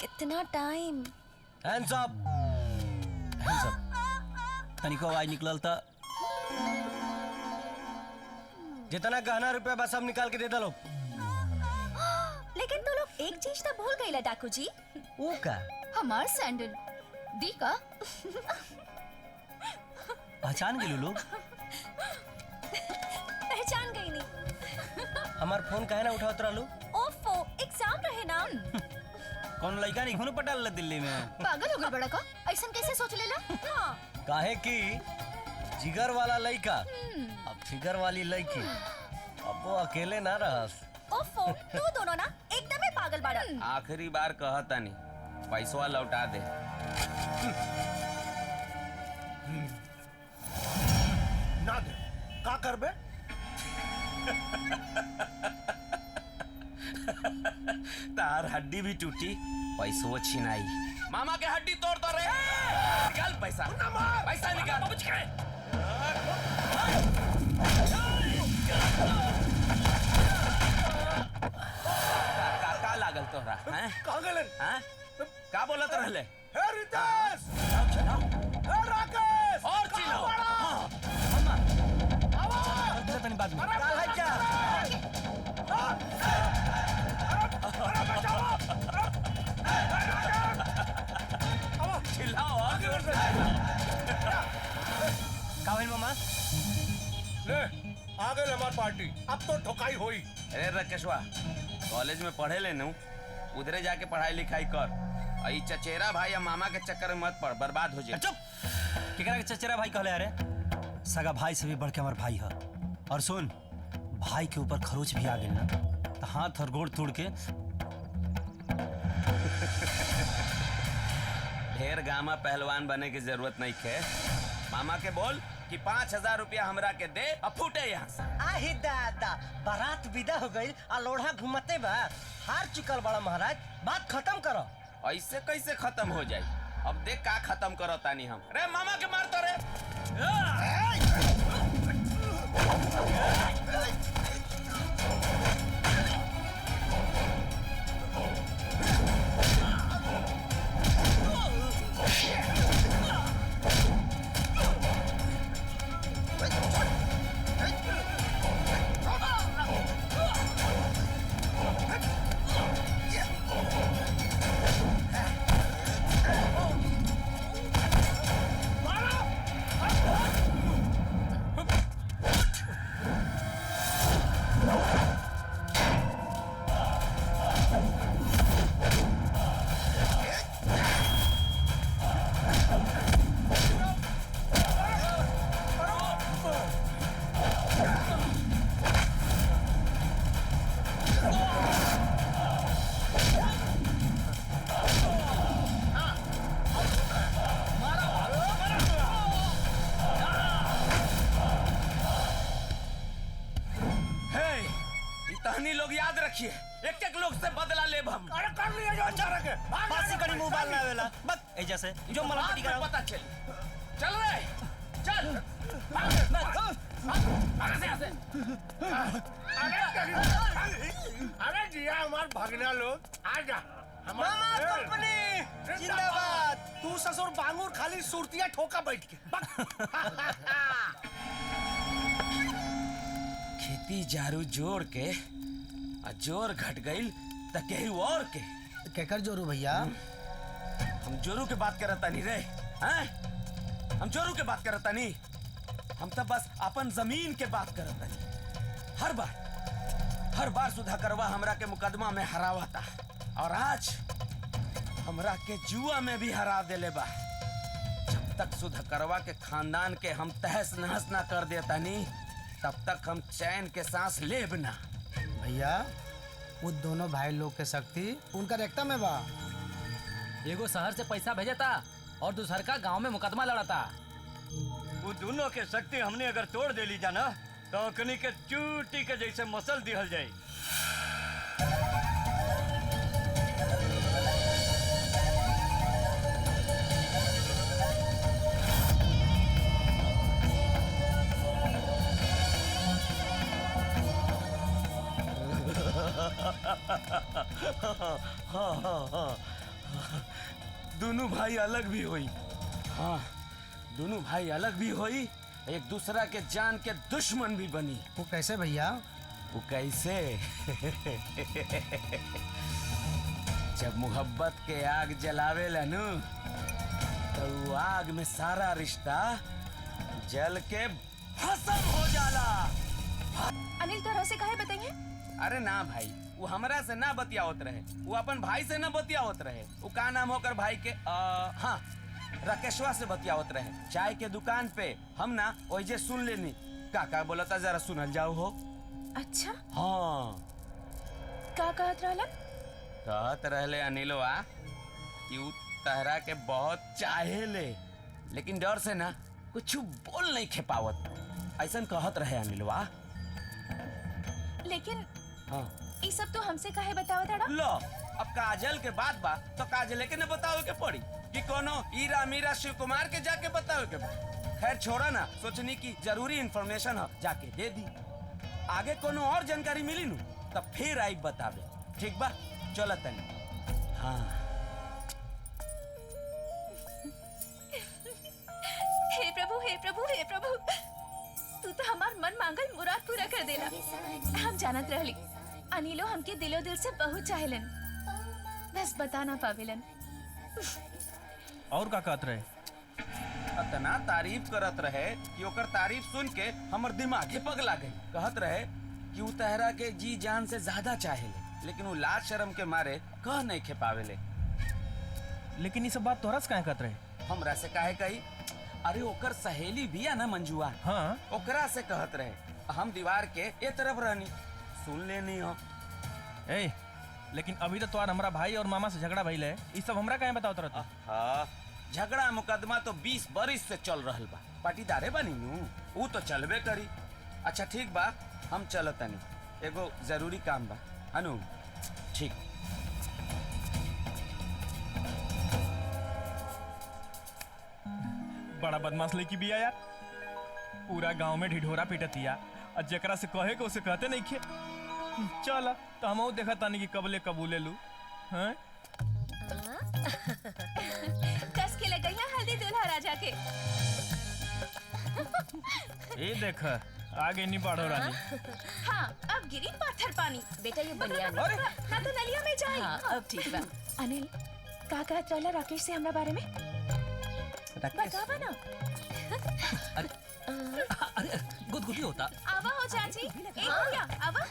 कितना time. Hands up. तनिको आवाज निकलल था। जितना गहना रुपया बस सब निकाल के दे दो। लेकिन तो लोग एक चीज तो भूल गई डाकू जी। वो का? हमार सैंडल दी का। पहचान गए लोग? पहचान गई नहीं। हमार फोन काहे ना उठावत रहलू? ओफो, एग्जाम रहे ना। कौन लड़का नहीं हुन पटाल दिल्ली में? पागल हो गए बड़ा का? ऐसा कैसे सोच लेला? हाँ। काहे की जिगर वाला लड़का अब फिगर वाली लड़की, अब वो अकेले ना रहस। ओफो, तू दोनों ना एकदम ही पागल बाड़ा। आखिरी बार कहता नहीं, पैसवा लौटा दे। ना दे का करबे? तार हड्डी भी टूटी, पैसवा छिनाई। मामा के हड्डी तोड़ तो रहे। निकाल पैसा, पैसा निकाल। का लागल तोरा? हैं? कहाँ गलन? हैं? का बोलत रहले? हे रितेश! हे राकेश! और चिल्लाओ। तनी बाद में। काल है क्या? अरे बचाओ! चिल्लाओ आगे बढ़। का भइल मामा? ले आ गए हमारी पार्टी, अब तो ठोकाई होई। अरे राकेशवा, कॉलेज में पढ़े ले नू, उधरे जाके पढ़ाई लिखाई कर। आई चचेरा भाई या मामा के चक्कर में मत पड़, बर्बाद हो जाए। चुप। केकरा के चचेरा भाई कहले? अरे सगा भाई से भी बढ़ के हमार भाई है। और सुन, भाई के ऊपर खरोच भी आ गई ना तो हाथ और गोड़ तोड़ के। ढेर गामा पहलवान बने की जरूरत नहीं है। मामा के बोल कि 5,000 रुपया हमरा के दे और फूटे यहाँ से। आही दादा, बारात विदा हो गई आ लोढ़ा घुमते बा। हार चुकल बड़ा महाराज, बात खत्म करो। ऐसे कैसे खत्म हो जाए? अब देख का खत्म करो तानी हम। रे मामा के मार तो रे। एक एक लोग से बदला लेब हम। अरे कर लिया जो अच्छा रखे। बासी कड़ी मुंह बाल लावेला बस ए जैसे जो मलपटी करा पता चल। चल रे चल भाग से यहाँ से। अरे जिया हमार भागना लोग आ जा। मामा कंपनी जिंदाबाद। तू ससुर बांगुर खाली सुरतिया ठोका बैठ के। खेती जारू जोड़ के जोर घट गई त केहू और के केकर जोरू भैया? हम जोरू के बात करता नहीं रे। हैं? हम जोरू के बात करता नहीं। हम तब बस अपन जमीन के बात करता नहीं। हर बार सुधाकरवा हमरा के मुकदमा में हरावाता और आज हमरा के जुआ में भी हरा देले बा। जब तक सुधाकरवा के खानदान के हम तहस नहस ना कर देता नहीं तब तक हम चैन के सांस लेब ना। भैया वो दोनों भाई लोग के शक्ति उनका रेक्टा में बा। एगो शहर से पैसा भेजता और दूसर का गांव में मुकदमा लड़ाता। वो दोनों के शक्ति हमने अगर तोड़ दे ली जाना तो अकनी के चूटी के जैसे मसल दिहल जाए। दोनों भाई अलग भी हुई। हाँ, दोनों भाई अलग भी हुई, एक दूसरा के जान के दुश्मन भी बनी। वो कैसे भैया? वो कैसे? जब मोहब्बत के आग जलावे लनू तो वो आग में सारा रिश्ता जल के भस्म हो जाला। अनिल तरह से काहे बताइए? अरे ना भाई, वो हमरा से ना बतियावत रहे, वो अपन भाई से ना बतियावत रहे। वो का नाम होकर भाई के हाँ, राकेशवा से बतियावत रहे चाय के दुकान पे। हम ना वही सुन लेनी काका बोला था, जरा सुनल जाओ हो। अच्छा, हाँ, का कहत रहलन? कहत रहले अनिलवा कि उ तहरा के बहुत चाहे ले, लेकिन डर से ना कुछ बोल नहीं खेपावत, ऐसन कहत रहे अनिलवा। लेकिन हाँ, ये सब तो हमसे काहे बतावत हड़ा? लो, अब काजल के बात बा तो काजल के न बतावे के पड़ी कि कोनो ईरा मीरा शिव कुमार के जाके बतावे के बा। खैर छोड़ा ना, सोचनी की जरूरी इंफॉर्मेशन है, जाके दे दी। आगे कोनो और जानकारी मिली नू तब फिर आई बतावे। ठीक बा, चलो तनी। हाँ, हे प्रभु, हे प्रभु, हे प्रभु, तू तो हमार मन मांगल मुराद पूरा कर देला। हम जानत रहली अनिलो हमके दिलो दिल से बहुत चाहेलन, बस बता ना पावेलन। और का कहत रहे? इतना तारीफ करत रहे कि ओकर तारीफ सुन के हमर दिमागे पगला गई। कहत रहे कि उ तहरा के जी जान से ज्यादा चाहेले, लेकिन वो लाज शर्म के मारे कह नहीं खेपावेले। लेकिन ये सब बात तोहरा से काहे कहत रहे? हमरा से काहे कही? अरे ओकर सहेली भी है ना मंजुआ, हाँ, ओकरा से कहत रहे। हम दीवार के ए तरफ रहनी, सुन लेनी हो। ए, लेकिन अभी तो तोहार हमरा भाई और मामा से झगड़ा भइल है, ये सब हमरा काहे बतावत रहत? हाँ, झगड़ा मुकदमा तो 20 बरिस से चल रहल बा। पाटीदारे बनी नू, ऊ तो चलबे करी। अच्छा ठीक बा, हम चलतनी, एगो जरूरी काम बा। अनु, ठीक। बड़ा बदमाश लड़की बिया यार, पूरा गांव में ढिढोरा पीटतिया और जकरा से कहे के उसे कहते नहीं खे। चल तो हम देखा तानी कि कबले कबूले लू। हैं? कस के लग गई है हल्दी दूल्हा राजा के। ए देख, आगे नहीं बढ़ो रानी। हाँ, अब गिरी पाथर पानी। बेटा ये बनिया अरे ना तो नलिया में जाए। हाँ, अब ठीक बा। अनिल, का कहत रहला राकेश से हमरा बारे में? बतावा ना। अरे गुदगुदी होता। आवा हो चाची, एक भैया आवा।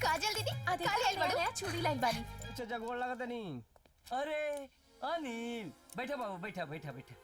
काजल दीदी, काले आइल बड़ो, चूड़ी लाइल बानी। अच्छा जगोड़ लगा नहीं। अरे अनिल, बैठा बाबू, बैठा बैठा बैठा।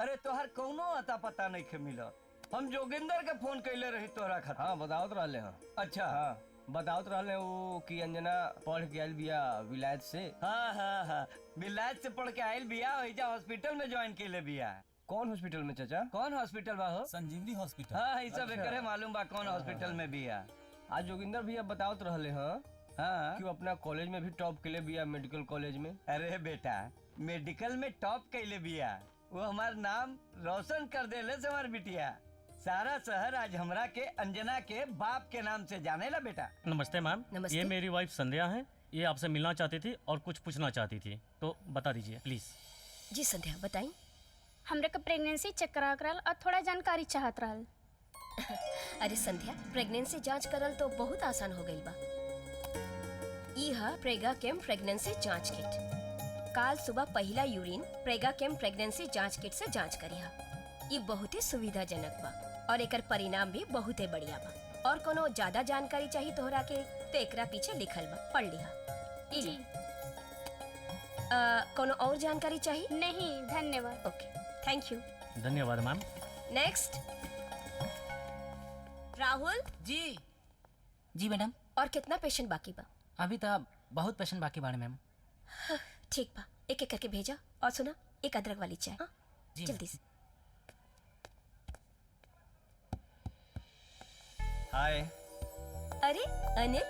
अरे तोहर कौनो अता पता नहीं के मिला। हम जोगिंदर के फोन कैले रही तोरा खातिर। हाँ बतावत रहले हैं। अच्छा, हाँ बतावत रहले वो कि अंजना पढ़ के आयल बिया विलायत से। हाँ हाँ हाँ, विलायत से पढ़ के आयल बिया, वहीजा हॉस्पिटल में ज्वाइन कैले बिया। कौन हॉस्पिटल में चाचा? कौन हॉस्पिटल बा हो? संजीवनी हॉस्पिटल। हाँ, ये सब एकरे मालूम बा कौन हॉस्पिटल में बिया। आज जोगिंदर भैया बतावत रहले हैं हाँ, कि वो अपना कॉलेज में भी टॉप के लिए बिया, मेडिकल कॉलेज में। अरे बेटा, मेडिकल में टॉप कैले बिया, वो हमार नाम रोशन कर देले से हमार बिटिया। सारा शहर आज हमरा के अंजना के बाप के नाम से जाने ला बेटा। नमस्ते मैम, नमस्ते। ये मेरी वाइफ संध्या है, ये आपसे मिलना चाहती थी और कुछ पूछना चाहती थी, तो बता दीजिए प्लीज। जी संध्या बताई। हमरा का प्रेगनेंसी चेक करा करल और थोड़ा जानकारी चाहत रहल। अरे संध्या, प्रेगनेंसी जांच करल तो बहुत आसान हो गई बा। ई हा प्रेगा केम प्रेगनेंसी जांच किट। काल सुबह पहला यूरिन प्रेगा केम प्रेगनेंसी जांच किट से जांच करिहा। ये बहुत ही सुविधाजनक बा और एकर परिणाम भी बहुत ही बढ़िया बा। और कोनो ज्यादा जानकारी चाहिए तोहरा के तो एकरा पीछे लिखल बा, पढ़ लिहा। ई जी कोनो और जानकारी चाहिए? नहीं, धन्यवाद। ओके, थैंक यू। धन्यवाद मैम। नेक्स्ट राहुल। जी जी मैडम, और कितना पेशेंट बाकी बा? अभी तो बहुत पेशेंट बाकी बाड़े मैम। ठीक बा, एक एक करके भेजा। और सुना, एक अदरक वाली चाय। हाँ? जी जल्दी से। हाय। अरे Anil,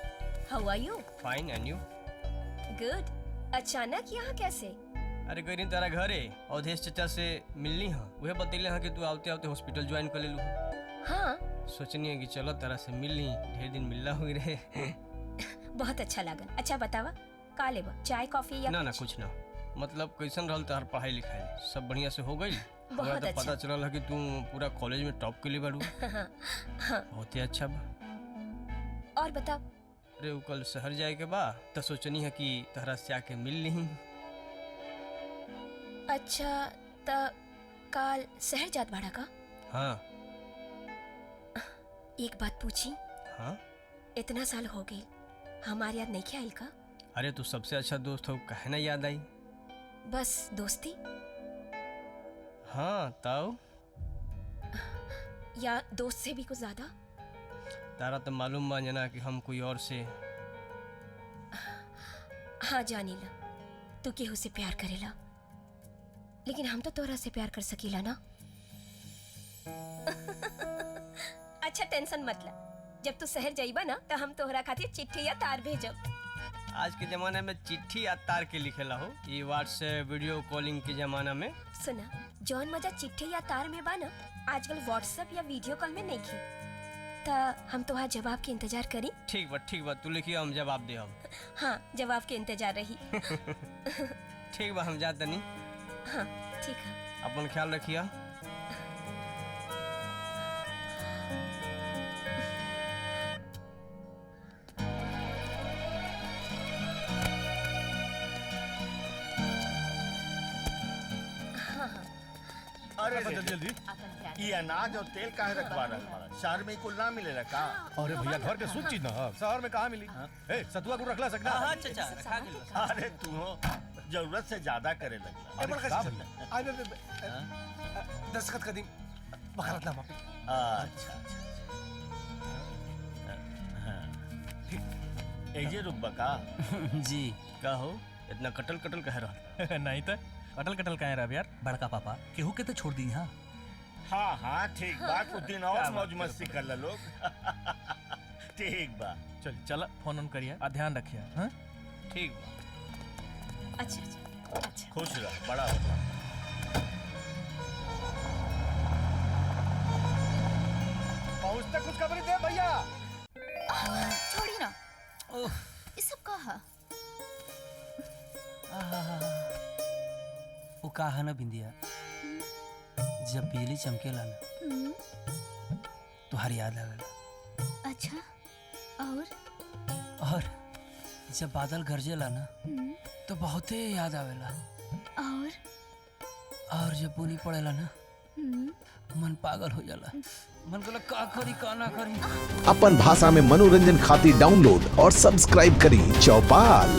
how are you? Fine and you? Good. अचानक यहाँ कैसे? अरे गई तारा घरे अवधेश चाचा से मिलनी है, वह बतैले हैं कि तू आते आते हॉस्पिटल ज्वाइन कर ले लू। हाँ, सोचनी है कि चलो तारा से मिलनी, ढेर दिन मिलना हुई रहे। बहुत अच्छा लगा। अच्छा बतावा, का लेबा, चाय कॉफी या ना ना कुछ ना। मतलब कैसन रहल तोहर पढ़ाई लिखाई? सब बढ़िया से हो गई? बहुत हमरा तो अच्छा। पता चलल है कि तू पूरा कॉलेज में टॉप के लिए बाड़ू। हाँ। बहुत ही अच्छा बा। और बता। अरे वो कल शहर जाए के बा तो सोचनी है कि तहरा से आके मिल ली। अच्छा त काल शहर जात बाड़ा का? हाँ। एक बात पूछी? हाँ। इतना साल हो गई, हमारी याद नहीं क्या आइल का? अरे तू सबसे अच्छा दोस्त हो, काहे ना याद आई? बस दोस्ती हाँ ताऊ। या दोस्त से भी कुछ ज्यादा? तारा तो मालूम बा जना कि हम कोई और से। हाँ जानीला, तू केहू से प्यार करेला, लेकिन हम तो तोरा से प्यार कर सकीला ना। अच्छा टेंशन मत ला, जब तू शहर जाइबा ना तो हम तोहरा खातिर चिट्ठी या तार भेजब। आज के जमाने में चिट्ठी या तार के लिखेला हो, ये व्हाट्सएप वीडियो कॉलिंग के जमाना में। सुना, जौन मजा चिट्ठी या तार में बा ना, आजकल व्हाट्सएप या वीडियो कॉल में नहीं की। ता हम तोहार जवाब के इंतजार करी। ठीक बा तू लिखिए, हम जवाब दे हम। हाँ, जवाब के इंतजार रही। ठीक बा, हम जात नहीं। हाँ ठीक है। अपन ख्याल रखिए। अरे जल्दी जल्दी ये अनाज और तेल काहे रखवा रहा है? शहर में कुल ना मिलेला का? अरे भैया घर के शुद्ध चीज ना ह, शहर में कहाँ मिली? ए सतुआ गुड़ रखला सकना? हाँ चाचा रखा गेल। अरे तू जरूरत से ज्यादा करे लगला। दस्तखत कर दी वकालतनामा पे। अच्छा एजे रुक बका। जी का हो इतना कटल कटल कह रहा? नहीं तो कटल कटल कहे रहा यार। बड़का पापा केहू के तो छोड़ दी। हाँ हाँ हाँ ठीक बा, कुछ दिन और मौज मस्ती कर ला लोग। ठीक बा, चल फोन ऑन करिए और ध्यान रखिए। हाँ ठीक बा। अच्छा अच्छा अच्छा। खुश रह, बड़ा हो। पहुंचते कुछ खबर दे भैया। छोड़ी ना, ये सब कहा। वो कहा ना बिंदिया, जब बिजली चमकेला ना तुहार याद आवेला। अच्छा, और जब बादल गरजेला ना तो बहुते याद आवेला। और जब बुनी पड़ेला ना मन पागल हो जाला। मन को का करी का ना करी। अपन भाषा में मनोरंजन खातिर डाउनलोड और सब्सक्राइब करी चौपाल।